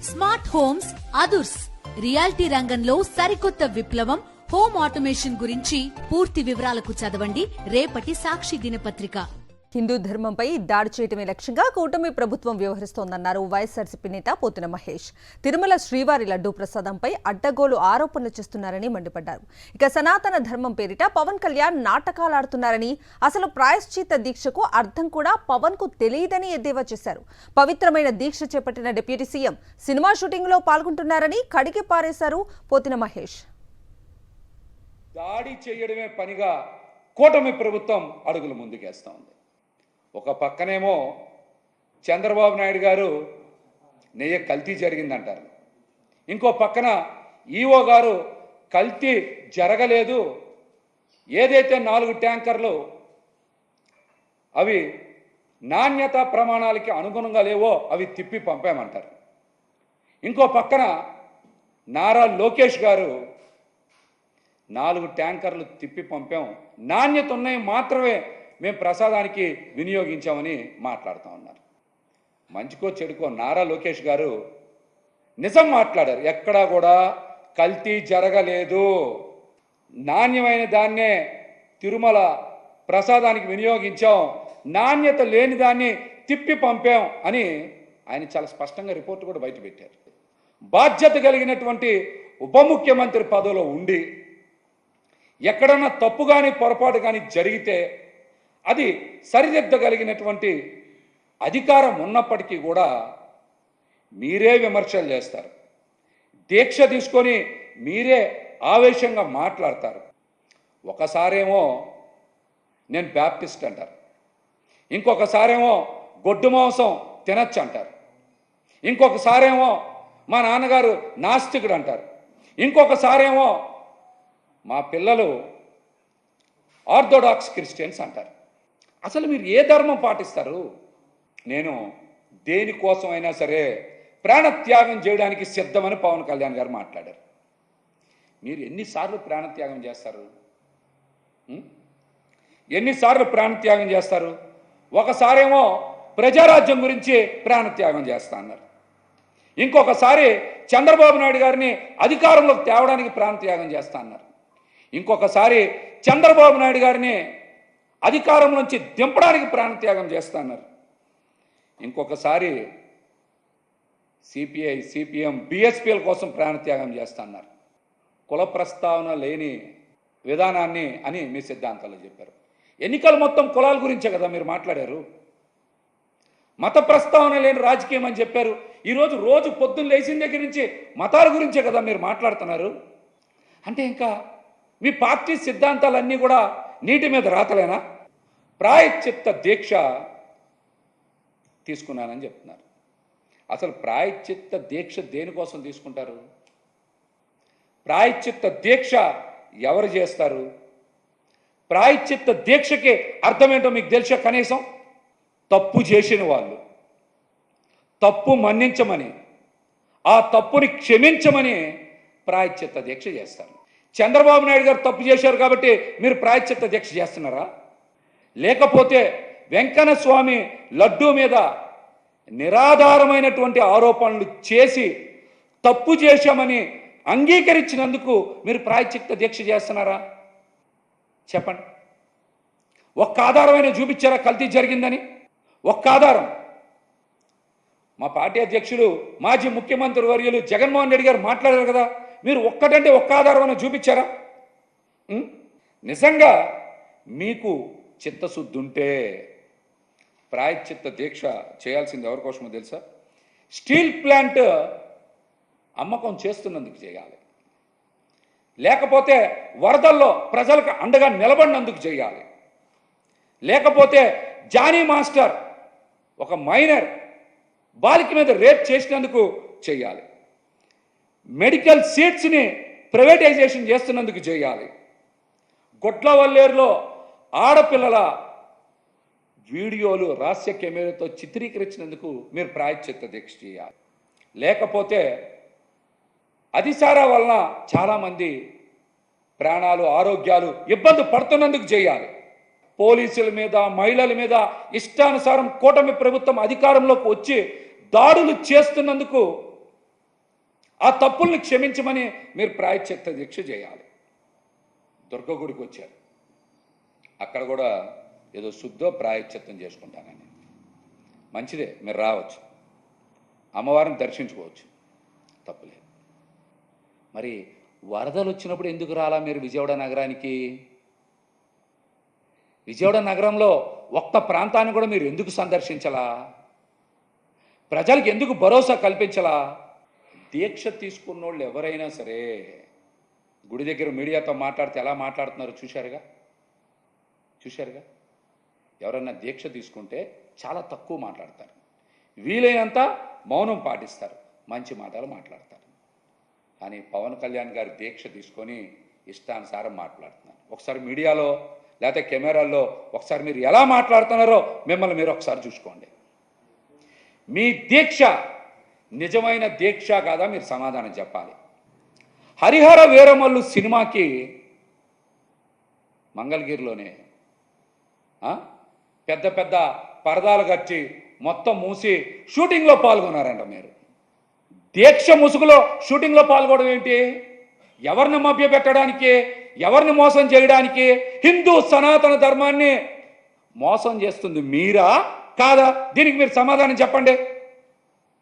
Smart homes అదుర్స్ reality రంగంలో సరికొత్త విప్లవం హోమ్ ఆటోమేషన్ గురించి పూర్తి వివరాలకు చదవండి రేపటి సాక్షి దినపత్రిక. హిందూ ధర్మంపై దాడి చేయటమే లక్ష్యంగా కూటమి ప్రభుత్వం వ్యవహరిస్తోందన్నారు వైఎస్ఆర్సీపీ నేత పోతిన మహేష్. తిరుమల శ్రీవారి లడ్డూ ప్రసాదంపై అడ్డగోలు ఆరోపణలు చేస్తున్నారని మండిపడ్డారు. ఇక సనాతన ధర్మం పేరిట పవన్ కళ్యాణ్ నాటకాలాడుతున్నారని, అసలు ప్రాయశ్చిత్త దీక్షకు అర్థం కూడా పవన్ కు తెలియదని ఎద్దేవా చేశారు. పవిత్రమైన దీక్ష చేపట్టిన డిప్యూటీ సీఎం సినిమా షూటింగ్ లో పాల్గొంటున్నారని కడిగి పారేశారు పోతిన మహేష్. దాడి చేయడమే పనిగా కూటమి ప్రభుత్వం అడుగులు ముందుకేస్తా ఉంది. ఒక పక్కనేమో చంద్రబాబు నాయుడు గారు నెయ్యి కల్తీ జరిగిందంటారు, ఇంకో పక్కన ఈఓ గారు కల్తీ జరగలేదు, ఏదైతే 4 ట్యాంకర్లు అవి నాణ్యత ప్రమాణాలకి అనుగుణంగా లేవో అవి తిప్పి పంపామంటారు. ఇంకో పక్కన నారా లోకేష్ గారు 4 ట్యాంకర్లు తిప్పి పంపాం, నాణ్యత ఉన్నాయి మాత్రమే మేము ప్రసాదానికి వినియోగించామని మాట్లాడుతూ ఉన్నారు. మంచికో చెడుకో నారా లోకేష్ గారు నిజం మాట్లాడారు. ఎక్కడా కూడా కల్తీ జరగలేదు, నాణ్యమైన దాన్నే తిరుమల ప్రసాదానికి వినియోగించాం, నాణ్యత లేని దాన్ని తిప్పి పంపాం అని ఆయన చాలా స్పష్టంగా రిపోర్ట్ కూడా బయటపెట్టారు. బాధ్యత కలిగినటువంటి ఉప ముఖ్యమంత్రి పదవిలో ఉండి ఎక్కడన్నా తప్పు కానీ పొరపాటు కానీ జరిగితే అది సరిదిద్దగలిగినటువంటి అధికారం ఉన్నప్పటికీ కూడా మీరే విమర్శలు చేస్తారు, దీక్ష తీసుకొని మీరే ఆవేశంగా మాట్లాడతారు. ఒకసారేమో నేను బ్యాప్టిస్ట్ అంటారు, ఇంకొకసారేమో గొడ్డు మాంసం తినచ్చు అంటారు, ఇంకొకసారేమో మా నాన్నగారు నాస్తికుడు అంటారు, ఇంకొకసారేమో మా పిల్లలు ఆర్థోడాక్స్ క్రిస్టియన్స్ అంటారు. అసలు మీరు ఏ ధర్మం పాటిస్తారు? నేను దేనికోసమైనా సరే ప్రాణత్యాగం చేయడానికి సిద్ధమని పవన్ కళ్యాణ్ గారు మాట్లాడారు. మీరు ఎన్నిసార్లు ప్రాణత్యాగం చేస్తారు? ఎన్నిసార్లు ప్రాణత్యాగం చేస్తారు? ఒకసారేమో ప్రజారాజ్యం గురించి ప్రాణత్యాగం చేస్తా అన్నారు, ఇంకొకసారి చంద్రబాబు నాయుడు గారిని అధికారంలోకి తేవడానికి ప్రాణత్యాగం చేస్తా అన్నారు, ఇంకొకసారి చంద్రబాబు నాయుడు గారిని అధికారం నుంచి దింపడానికి ప్రాణత్యాగం చేస్తా అన్నారు, ఇంకొకసారి సిపిఐ సిపిఎం బిఎస్పీల కోసం ప్రాణత్యాగం చేస్తా అన్నారు. కుల ప్రస్తావన లేని విధానాన్ని అని మీ సిద్ధాంతాలు చెప్పారు. ఎన్నికలు మొత్తం కులాల గురించే కదా మీరు మాట్లాడారు, మత ప్రస్తావన లేని రాజకీయం అని చెప్పారు. ఈరోజు రోజు పొద్దున్న లేచిన దగ్గర నుంచి మతాల గురించే కదా మీరు మాట్లాడుతున్నారు. అంటే ఇంకా మీ పార్టీ సిద్ధాంతాలన్నీ కూడా నీటి మీద రాతలేనా? ప్రాయశ్చిత్త దీక్ష తీసుకున్నానని చెప్తున్నారు. అసలు ప్రాయశ్చిత్త దీక్ష దేనికోసం తీసుకుంటారు? ప్రాయశ్చిత్త దీక్ష ఎవరు చేస్తారు? ప్రాయశ్చిత్త దీక్షకి అర్థమేంటో మీకు తెలుసా? కనీసం తప్పు చేసిన వాళ్ళు తప్పు మన్నించమని, ఆ తప్పుని క్షమించమని ప్రాయశ్చిత్త దీక్ష చేస్తారు. చంద్రబాబు నాయుడు గారు తప్పు చేశారు కాబట్టి మీరు ప్రాయశ్చిత్త దీక్ష చేస్తున్నారా? లేకపోతే వెంకన్న స్వామి లడ్డూ మీద నిరాధారమైనటువంటి ఆరోపణలు చేసి తప్పు చేశామని అంగీకరించినందుకు మీరు ప్రాయశ్చిత్త దీక్ష చేస్తున్నారా? చెప్పండి. ఒక్క ఆధారమైన చూపించారా కల్తీ జరిగిందని? ఒక్క ఆధారం. మా పార్టీ అధ్యక్షులు మాజీ ముఖ్యమంత్రి వర్యులు జగన్మోహన్ రెడ్డి గారు మాట్లాడారు కదా, మీరు ఒక్కటంటే ఒక్క ఆధారమైన చూపించారా? నిజంగా మీకు చిత్తశుద్ధి ఉంటే ప్రాయశ్చిత్త దీక్ష చేయాల్సింది ఎవరి కోసమో తెలుసా? స్టీల్ ప్లాంట్ అమ్మకం చేస్తున్నందుకు చేయాలి, లేకపోతే వరదల్లో ప్రజలకు అండగా నిలబడినందుకు చేయాలి, లేకపోతే జానీ మాస్టర్ ఒక మైనర్ బాలిక మీద రేప్ చేసినందుకు చేయాలి, మెడికల్ సీట్స్ని ప్రైవేటైజేషన్ చేస్తున్నందుకు చేయాలి, గొట్లవల్లేరులో ఆడపిల్లల వీడియోలు రహస్య కెమెరాతో చిత్రీకరించినందుకు మీరు ప్రాయశ్చిత్త దీక్ష చేయాలి, లేకపోతే అతిసారా వలన చాలామంది ప్రాణాలు ఆరోగ్యాలు ఇబ్బంది పడుతున్నందుకు చేయాలి. పోలీసుల మీద మహిళల మీద ఇష్టానుసారం కూటమి ప్రభుత్వం అధికారంలోకి వచ్చి దాడులు చేస్తున్నందుకు ఆ తప్పుల్ని క్షమించమని మీరు ప్రాయశ్చిత్త దీక్ష చేయాలి. దుర్గగుడికి వచ్చారు, అక్కడ కూడా ఏదో శుద్ధో ప్రాయశ్చిత్తం చేసుకుంటానని. మంచిదే, మీరు రావచ్చు, అమ్మవారిని దర్శించుకోవచ్చు, తప్పులేదు. మరి వరదలు వచ్చినప్పుడు ఎందుకు రాలా మీరు విజయవాడ నగరానికి? విజయవాడ నగరంలో ఒక్క ప్రాంతాన్ని కూడా మీరు ఎందుకు సందర్శించలా? ప్రజలకు ఎందుకు భరోసా కల్పించలా? దీక్ష తీసుకున్న వాళ్ళు ఎవరైనా సరే గుడి దగ్గర మీడియాతో మాట్లాడితే ఎలా మాట్లాడుతున్నారో చూశారుగా. ఎవరైనా దీక్ష తీసుకుంటే చాలా తక్కువ మాట్లాడతారు, వీలైనంత మౌనం పాటిస్తారు, మంచి మాటలు మాట్లాడతారు. కానీ పవన్ కళ్యాణ్ గారు దీక్ష తీసుకొని ఇష్టానుసారం మాట్లాడుతున్నారు. ఒకసారి మీడియాలో లేకపోతే కెమెరాల్లో ఒకసారి మీరు ఎలా మాట్లాడుతున్నారో మిమ్మల్ని మీరు ఒకసారి చూసుకోండి. మీ దీక్ష నిజమైన దీక్ష కాదా మీరు సమాధానం చెప్పాలి. హరిహర వీరమల్లు సినిమాకి మంగళగిరిలోనే పెద్ద పెద్ద పరదాలు కట్టి మొత్తం మూసి షూటింగ్లో పాల్గొన్నారంట. మీరు దీక్ష ముసుగులో షూటింగ్లో పాల్గొనడం ఏంటి? ఎవరిని మభ్యపెట్టడానికి, ఎవరిని మోసం చేయడానికి? హిందూ సనాతన ధర్మాన్ని మోసం చేస్తుంది మీరా కాదా? దీనికి మీరు సమాధానం చెప్పండి.